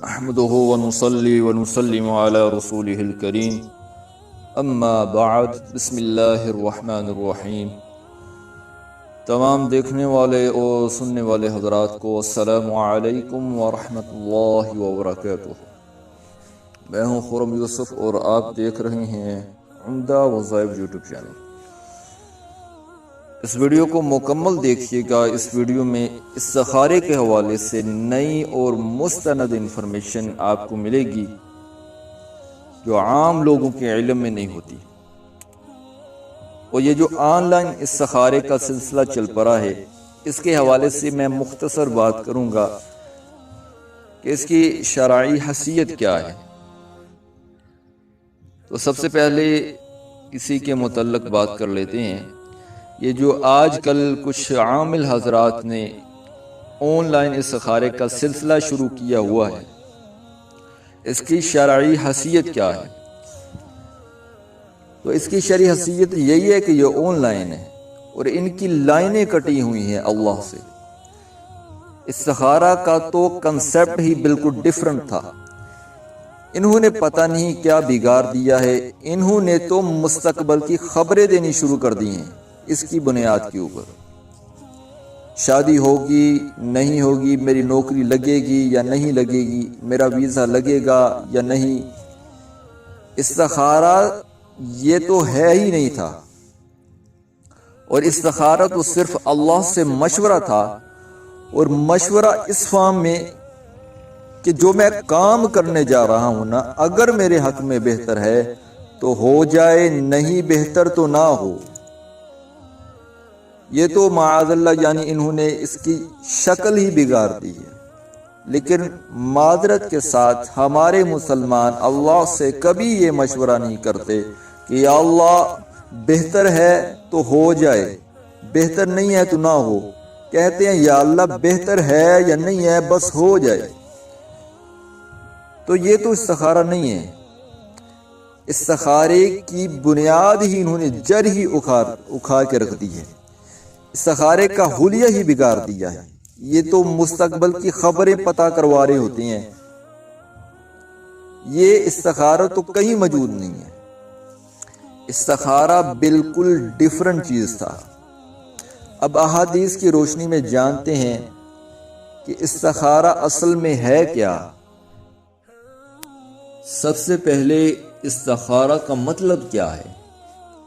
نحمده ونصلي ونسلم على رسوله الكريم اما بعد بسم اللہ الرحمن الرحیم۔ تمام دیکھنے والے اور سننے والے حضرات کو السلام علیکم ورحمۃ اللہ وبرکاتہ۔ میں ہوں خرم یوسف اور آپ دیکھ رہے ہیں عمدہ وظائف یوٹیوب چینل۔ اس ویڈیو کو مکمل دیکھیے گا۔ اس ویڈیو میں استخارے کے حوالے سے نئی اور مستند انفارمیشن آپ کو ملے گی جو عام لوگوں کے علم میں نہیں ہوتی۔ اور یہ جو آن لائن استخارے کا سلسلہ چل پڑا ہے، اس کے حوالے سے میں مختصر بات کروں گا کہ اس کی شرعی حیثیت کیا ہے۔ تو سب سے پہلے اسی کے متعلق بات کر لیتے ہیں۔ یہ جو آج کل کچھ عامل حضرات نے آن لائن استخارے کا سلسلہ شروع کیا ہوا ہے، اس کی شرعی حیثیت کیا ہے؟ تو اس کی شرعی حیثیت یہی ہے کہ یہ آن لائن ہے اور ان کی لائنیں کٹی ہوئی ہیں اللہ سے۔ استخارہ کا تو کنسیپٹ ہی بالکل ڈیفرنٹ تھا۔ انہوں نے پتہ نہیں کیا بگاڑ دیا ہے۔ انہوں نے تو مستقبل کی خبریں دینی شروع کر دی ہیں اس کی بنیاد کے اوپر۔ شادی ہوگی نہیں ہوگی، میری نوکری لگے گی یا نہیں لگے گی، میرا ویزا لگے گا یا نہیں۔ استخارہ یہ تو ہے ہی نہیں تھا، اور استخارہ تو صرف اللہ سے مشورہ تھا، اور مشورہ اس فارم میں کہ جو میں کام کرنے جا رہا ہوں نا، اگر میرے حق میں بہتر ہے تو ہو جائے، نہیں بہتر تو نہ ہو۔ یہ تو معاذ اللہ یعنی انہوں نے اس کی شکل ہی بگاڑ دی ہے۔ لیکن معذرت کے ساتھ ہمارے مسلمان اللہ سے کبھی یہ مشورہ نہیں کرتے کہ یا اللہ بہتر ہے تو ہو جائے، بہتر نہیں ہے تو نہ ہو۔ کہتے ہیں یا اللہ بہتر ہے یا نہیں ہے بس ہو جائے۔ تو یہ تو استخارہ نہیں ہے۔ استخارے کی بنیاد ہی انہوں نے جڑ ہی اکھاڑ کے رکھ دی ہے۔ استخارے کا حلیہ ہی بگاڑ دیا ہے۔ یہ تو مستقبل کی خبریں پتہ کروا رہے ہوتے ہیں۔ یہ استخارہ تو کہیں موجود نہیں ہے۔ استخارہ بالکل ڈیفرنٹ چیز تھا۔ اب احادیث کی روشنی میں جانتے ہیں کہ استخارہ اصل میں ہے کیا۔ سب سے پہلے استخارہ کا مطلب کیا ہے؟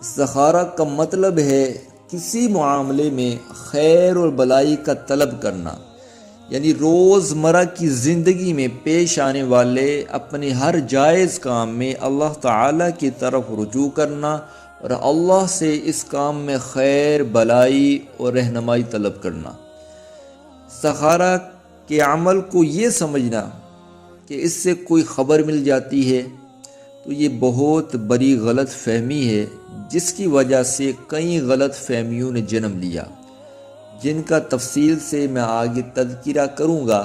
استخارہ کا مطلب ہے کسی معاملے میں خیر اور بلائی کا طلب کرنا، یعنی روزمرہ کی زندگی میں پیش آنے والے اپنے ہر جائز کام میں اللہ تعالیٰ کی طرف رجوع کرنا اور اللہ سے اس کام میں خیر بلائی اور رہنمائی طلب کرنا۔ استخارہ کے عمل کو یہ سمجھنا کہ اس سے کوئی خبر مل جاتی ہے تو یہ بہت بڑی غلط فہمی ہے، جس کی وجہ سے کئی غلط فہمیوں نے جنم لیا، جن کا تفصیل سے میں آگے تذکرہ کروں گا۔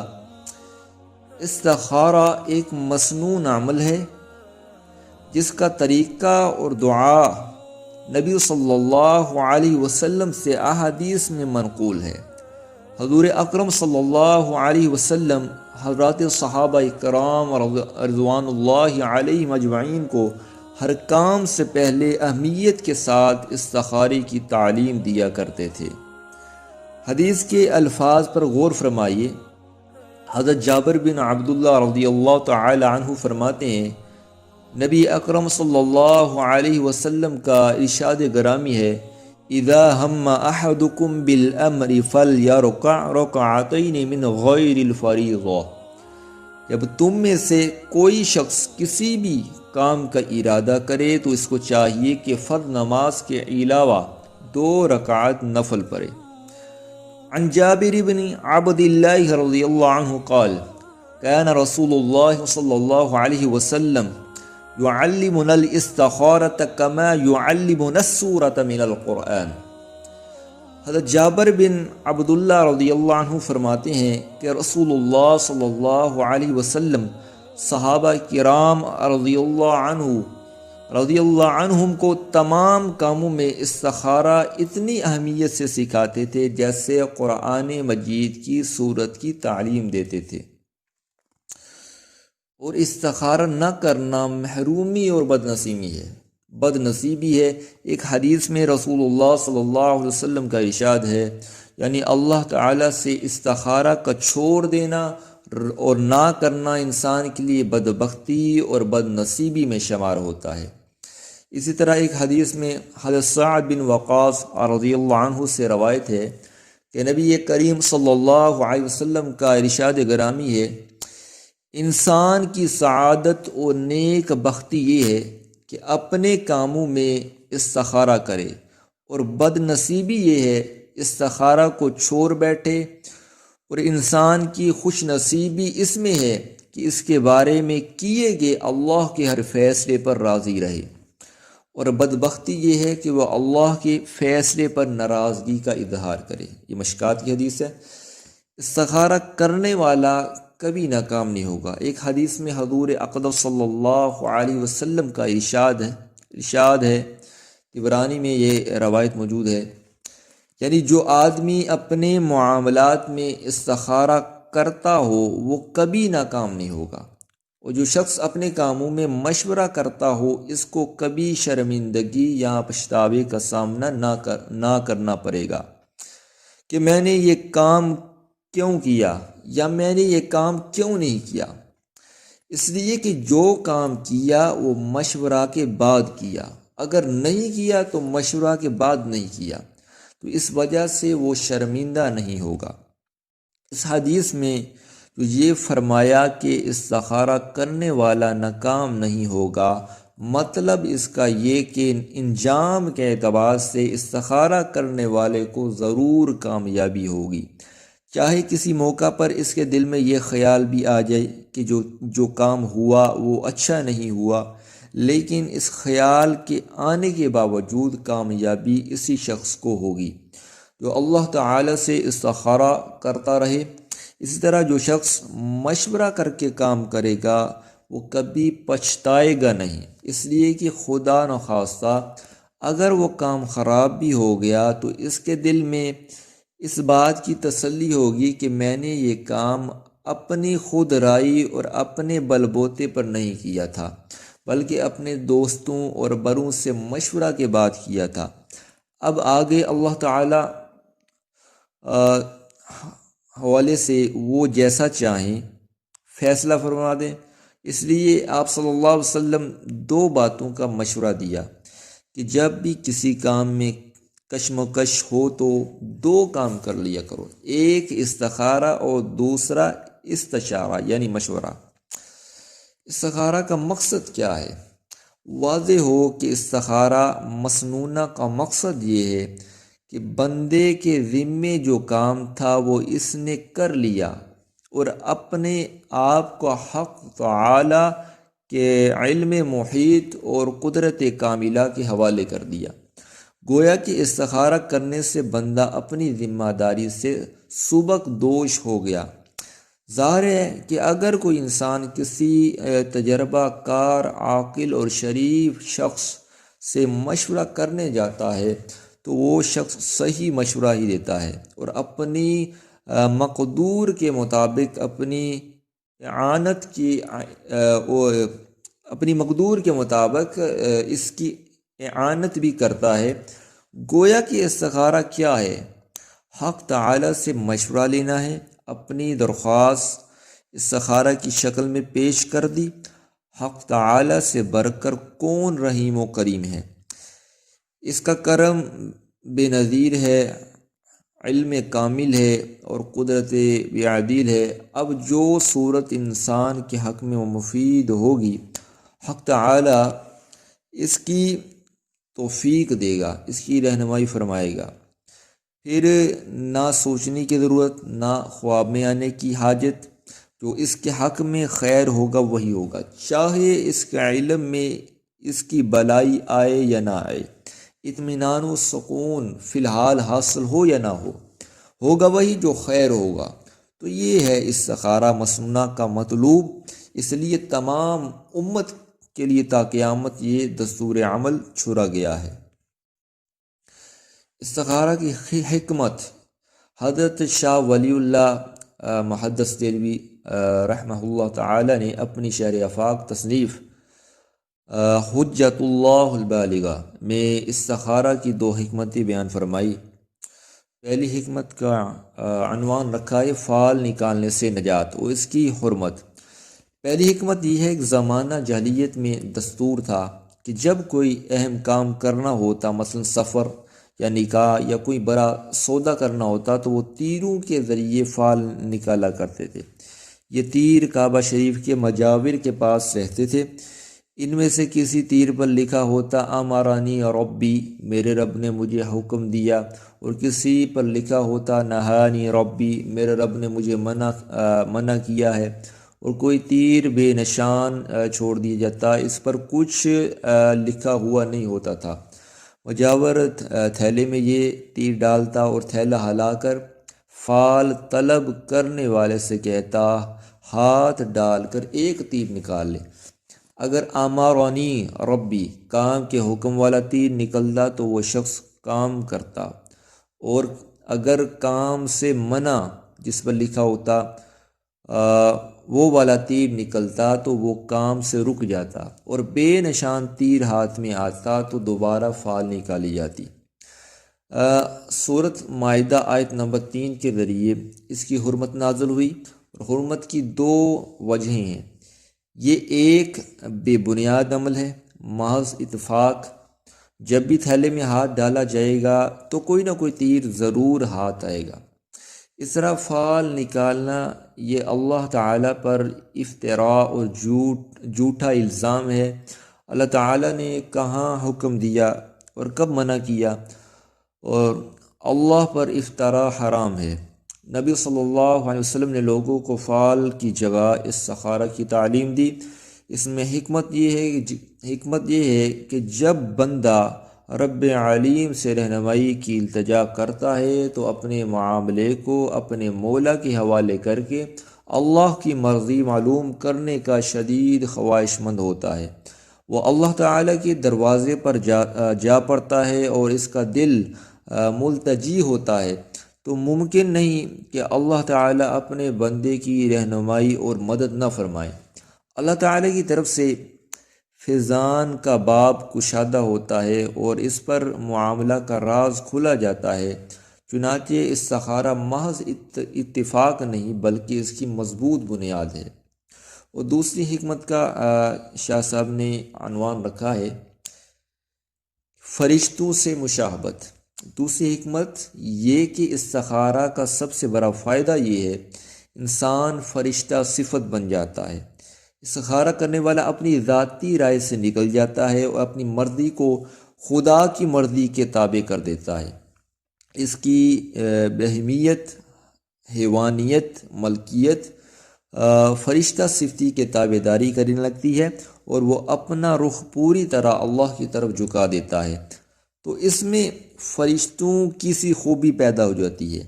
استخارہ ایک مسنون عمل ہے جس کا طریقہ اور دعا نبی صلی اللہ علیہ وسلم سے احادیث میں منقول ہے۔ حضور اکرم صلی اللہ علیہ وسلم حضرات صحابہ کرام رضوان اللہ علیہم اجمعین کو ہر کام سے پہلے اہمیت کے ساتھ استخارے کی تعلیم دیا کرتے تھے۔ حدیث کے الفاظ پر غور فرمائیے۔ حضرت جابر بن عبداللہ رضی اللہ تعالی عنہ فرماتے ہیں، نبی اکرم صلی اللہ علیہ وسلم کا ارشاد گرامی ہے، اذا ہم احدکم بالامر فلیرکع رکعتین من غیر الفریضہ۔ جب تم میں سے کوئی شخص کسی بھی کام کا ارادہ کرے تو اس کو چاہیے کہ فرض نماز کے علاوہ 2 رکعت نفل پڑھے۔ عن جابر بن عبد اللہ رضی اللہ عنہ قال كان رسول اللہ صلی اللہ علیہ وسلم يعلمنا الاستخارة كما يعلمنا السورة من القرآن۔ حضرت جابر بن عبداللہ رضی اللہ عنہ فرماتے ہیں کہ رسول اللہ صلی اللہ علیہ وسلم صحابہ کرام رضی اللہ عنہم کو تمام کاموں میں استخارہ اتنی اہمیت سے سکھاتے تھے جیسے قرآن مجید کی سورت کی تعلیم دیتے تھے۔ اور استخارہ نہ کرنا محرومی اور بد نصیبی ہے۔ ایک حدیث میں رسول اللہ صلی اللہ علیہ وسلم کا ارشاد ہے، یعنی اللہ تعالیٰ سے استخارہ کا چھوڑ دینا اور نہ کرنا انسان کے لیے بدبختی اور بد نصیبی میں شمار ہوتا ہے۔ اسی طرح ایک حدیث میں حضرت سعد بن وقاص رضی اللہ عنہ سے روایت ہے کہ نبی کریم صلی اللہ علیہ وسلم کا ارشاد گرامی ہے، انسان کی سعادت اور نیک بختی یہ ہے کہ اپنے کاموں میں استخارہ کرے، اور بد نصیبی یہ ہے استخارہ کو چھوڑ بیٹھے، اور انسان کی خوش نصیبی اس میں ہے کہ اس کے بارے میں کیے گئے اللہ کے ہر فیصلے پر راضی رہے، اور بدبختی یہ ہے کہ وہ اللہ کے فیصلے پر ناراضگی کا اظہار کرے۔ یہ مشکات کی حدیث ہے۔ استخارہ کرنے والا کبھی ناکام نہیں ہوگا۔ ایک حدیث میں حضور اقدس صلی اللہ علیہ وسلم کا ارشاد ہے، عبرانی میں یہ روایت موجود ہے، یعنی جو آدمی اپنے معاملات میں استخارہ کرتا ہو وہ کبھی ناکام نہیں ہوگا، اور جو شخص اپنے کاموں میں مشورہ کرتا ہو اس کو کبھی شرمندگی یا پچھتاوے کا سامنا نہ کرنا پڑے گا کہ میں نے یہ کام کیوں کیا یا میں نے یہ کام کیوں نہیں کیا، اس لیے کہ جو کام کیا وہ مشورہ کے بعد کیا، اگر نہیں کیا تو مشورہ کے بعد نہیں کیا، تو اس وجہ سے وہ شرمندہ نہیں ہوگا۔ اس حدیث میں تو یہ فرمایا کہ استخارہ کرنے والا ناکام نہیں ہوگا، مطلب اس کا یہ کہ انجام کے اعتبار سے استخارہ کرنے والے کو ضرور کامیابی ہوگی، چاہے کسی موقع پر اس کے دل میں یہ خیال بھی آ جائے کہ جو کام ہوا وہ اچھا نہیں ہوا، لیکن اس خیال کے آنے کے باوجود کامیابی اسی شخص کو ہوگی جو اللہ تعالی سے استخارہ کرتا رہے۔ اسی طرح جو شخص مشورہ کر کے کام کرے گا وہ کبھی پچھتائے گا نہیں، اس لیے کہ خدا نخواستہ اگر وہ کام خراب بھی ہو گیا تو اس کے دل میں اس بات کی تسلی ہوگی کہ میں نے یہ کام اپنی خود رائی اور اپنے بل بوتے پر نہیں کیا تھا، بلکہ اپنے دوستوں اور بڑوں سے مشورہ کے بعد کیا تھا۔ اب آگے اللہ تعالی حوالے سے وہ جیسا چاہیں فیصلہ فرما دیں، اس لیے آپ صلی اللہ علیہ وسلم دو باتوں کا مشورہ دیا کہ جب بھی کسی کام میں کشمکش ہو تو دو کام کر لیا کرو، ایک استخارہ اور دوسرا استشارہ یعنی مشورہ۔ استخارہ کا مقصد کیا ہے؟ واضح ہو کہ استخارہ مسنونہ کا مقصد یہ ہے کہ بندے کے ذمے جو کام تھا وہ اس نے کر لیا اور اپنے آپ کو حق تعالی کے علم محیط اور قدرت کاملہ کے حوالے کر دیا۔ گویا کہ استخارہ کرنے سے بندہ اپنی ذمہ داری سے سبک دوش ہو گیا۔ ظاہر ہے کہ اگر کوئی انسان کسی تجربہ کار عاقل اور شریف شخص سے مشورہ کرنے جاتا ہے تو وہ شخص صحیح مشورہ ہی دیتا ہے اور اپنی مقدور کے مطابق اپنی مقدور کے مطابق اس کی اعانت بھی کرتا ہے۔ گویا کہ استخارہ کیا ہے؟ حق تعالی سے مشورہ لینا ہے، اپنی درخواست استخارہ کی شکل میں پیش کر دی۔ حق تعالی سے بڑھ کر کون رحیم و کریم ہے؟ اس کا کرم بے نظیر ہے، علم کامل ہے اور قدرت بیعدل ہے۔ اب جو صورت انسان کے حق میں مفید ہوگی حق تعالی اس کی توفیق دے گا، اس کی رہنمائی فرمائے گا، پھر نہ سوچنے کی ضرورت، نہ خواب میں آنے کی حاجت، جو اس کے حق میں خیر ہوگا وہی ہوگا، چاہے اس کے علم میں اس کی بلائی آئے یا نہ آئے، اطمینان و سکون فی الحال حاصل ہو یا نہ ہو، ہوگا وہی جو خیر ہوگا۔ تو یہ ہے استخارہ مسنونہ کا مطلوب، اس لیے تمام امت کے لیے تا قیامت یہ دستور عمل چھوڑا گیا ہے۔ استخارہ کی حکمت، حضرت شاہ ولی اللہ محدث دہلوی رحمہ اللہ تعالی نے اپنی شرح آفاق تصنیف حجت اللہ البالغہ میں استخارہ کی 2 حکمتیں بیان فرمائی۔ پہلی حکمت کا عنوان رکھا ہے فال نکالنے سے نجات اور اس کی حرمت۔ پہلی حکمت یہ ہے کہ زمانہ جاہلیت میں دستور تھا کہ جب کوئی اہم کام کرنا ہوتا، مثلا سفر یا نکاح یا کوئی بڑا سودا کرنا ہوتا، تو وہ تیروں کے ذریعے فال نکالا کرتے تھے۔ یہ تیر کعبہ شریف کے مجاور کے پاس رہتے تھے۔ ان میں سے کسی تیر پر لکھا ہوتا امرانی ربی، میرے رب نے مجھے حکم دیا، اور کسی پر لکھا ہوتا نہانی ربی، میرے رب نے مجھے منع کیا ہے، اور کوئی تیر بے نشان چھوڑ دیا جاتا، اس پر کچھ لکھا ہوا نہیں ہوتا تھا۔ مجاور تھیلے میں یہ تیر ڈالتا اور تھیلا ہلا کر فال طلب کرنے والے سے کہتا ہاتھ ڈال کر ایک تیر نکال لے۔ اگر امرانی ربی کام کے حکم والا تیر نکلتا تو وہ شخص کام کرتا، اور اگر کام سے منع جس پر لکھا ہوتا وہ والا تیر نکلتا تو وہ کام سے رک جاتا، اور بے نشان تیر ہاتھ میں آتا تو دوبارہ فال نکالی جاتی۔ سورۃ مائدہ آیت نمبر 3 کے ذریعے اس کی حرمت نازل ہوئی، اور حرمت کی 2 وجہیں ہیں۔ یہ ایک بے بنیاد عمل ہے، محض اتفاق، جب بھی تھیلے میں ہاتھ ڈالا جائے گا تو کوئی نہ کوئی تیر ضرور ہاتھ آئے گا۔ اس طرح فال نکالنا یہ اللہ تعالیٰ پر افتراء اور جھوٹا الزام ہے۔ اللہ تعالیٰ نے کہاں حکم دیا اور کب منع کیا، اور اللہ پر افتراء حرام ہے۔ نبی صلی اللہ علیہ وسلم نے لوگوں کو فال کی جگہ استخارہ کی تعلیم دی۔ اس میں حکمت یہ ہے کہ جب بندہ رب علیم سے رہنمائی کی التجا کرتا ہے تو اپنے معاملے کو اپنے مولا کے حوالے کر کے اللہ کی مرضی معلوم کرنے کا شدید خواہش مند ہوتا ہے۔ وہ اللہ تعالیٰ کے دروازے پر جا پڑتا ہے اور اس کا دل ملتجی ہوتا ہے، تو ممکن نہیں کہ اللہ تعالیٰ اپنے بندے کی رہنمائی اور مدد نہ فرمائے۔ اللہ تعالیٰ کی طرف سے فیضان کا باب کشادہ ہوتا ہے اور اس پر معاملہ کا راز کھلا جاتا ہے۔ چنانچہ استخارہ محض اتفاق نہیں بلکہ اس کی مضبوط بنیاد ہے۔ اور دوسری حکمت کا شاہ صاحب نے عنوان رکھا ہے فرشتوں سے مشاہبت۔ دوسری حکمت یہ کہ استخارہ کا سب سے بڑا فائدہ یہ ہے انسان فرشتہ صفت بن جاتا ہے۔ استخارہ کرنے والا اپنی ذاتی رائے سے نکل جاتا ہے اور اپنی مرضی کو خدا کی مرضی کے تابع کر دیتا ہے۔ اس کی بہیمیت، حیوانیت، ملکیت فرشتہ صفتی کے تابع داری کرنے لگتی ہے، اور وہ اپنا رخ پوری طرح اللہ کی طرف جھکا دیتا ہے۔ تو اس میں فرشتوں کی سی خوبی پیدا ہو جاتی ہے۔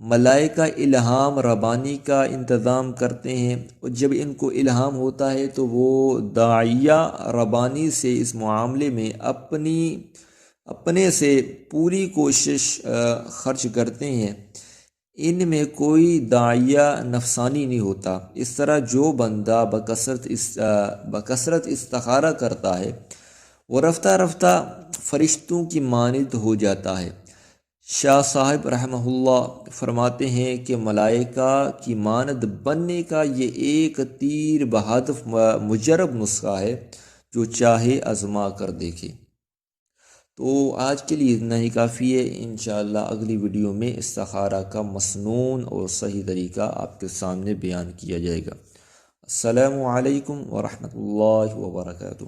ملائکہ الہام ربانی کا انتظام کرتے ہیں، اور جب ان کو الہام ہوتا ہے تو وہ داعیہ ربانی سے اس معاملے میں اپنے سے پوری کوشش خرچ کرتے ہیں۔ ان میں کوئی داعیہ نفسانی نہیں ہوتا۔ اس طرح جو بندہ بکثرت استخارہ کرتا ہے وہ رفتہ رفتہ فرشتوں کی مانند ہو جاتا ہے۔ شاہ صاحب رحمہ اللہ فرماتے ہیں کہ ملائکہ کی مانند بننے کا یہ ایک تیر بہدف مجرب نسخہ ہے، جو چاہے آزما کر دیکھے۔ تو آج کے لیے اتنا ہی کافی ہے۔ انشاءاللہ اگلی ویڈیو میں استخارہ کا مسنون اور صحیح طریقہ آپ کے سامنے بیان کیا جائے گا۔ السلام علیکم ورحمۃ اللہ وبرکاتہ۔